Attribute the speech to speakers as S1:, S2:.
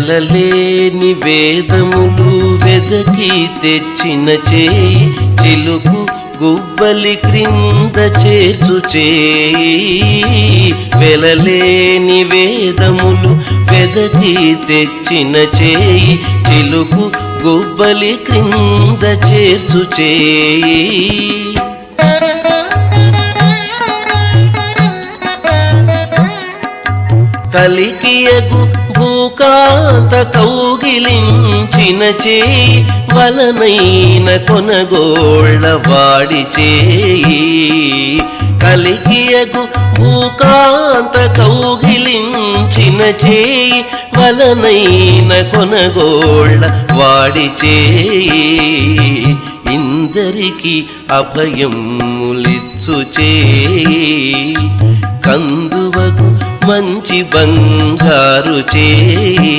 S1: వెలలేని వేదములు వెదకి తెచ్చిన చేయి చిలుకు గుబ్బలి క్రింద చేర్చు చేయి వెలలేని వేదములు వెదకి తెచ్చిన చేయి చిలుకు గుబ్బలి క్రింద చేర్చు చేయి కలికియగు భూకాంత కౌగిలించిన చేయి వలనైన కొనగోళ్ళ వాడి చేయి కలికియగు భూకాంత కౌగిలించిన చేయి వలనైన కొనగోళ్ళ వాడి చేయి ఇందరికి అభయములిచ్చు చేయి కందువకు మంచి బంగారు చేయి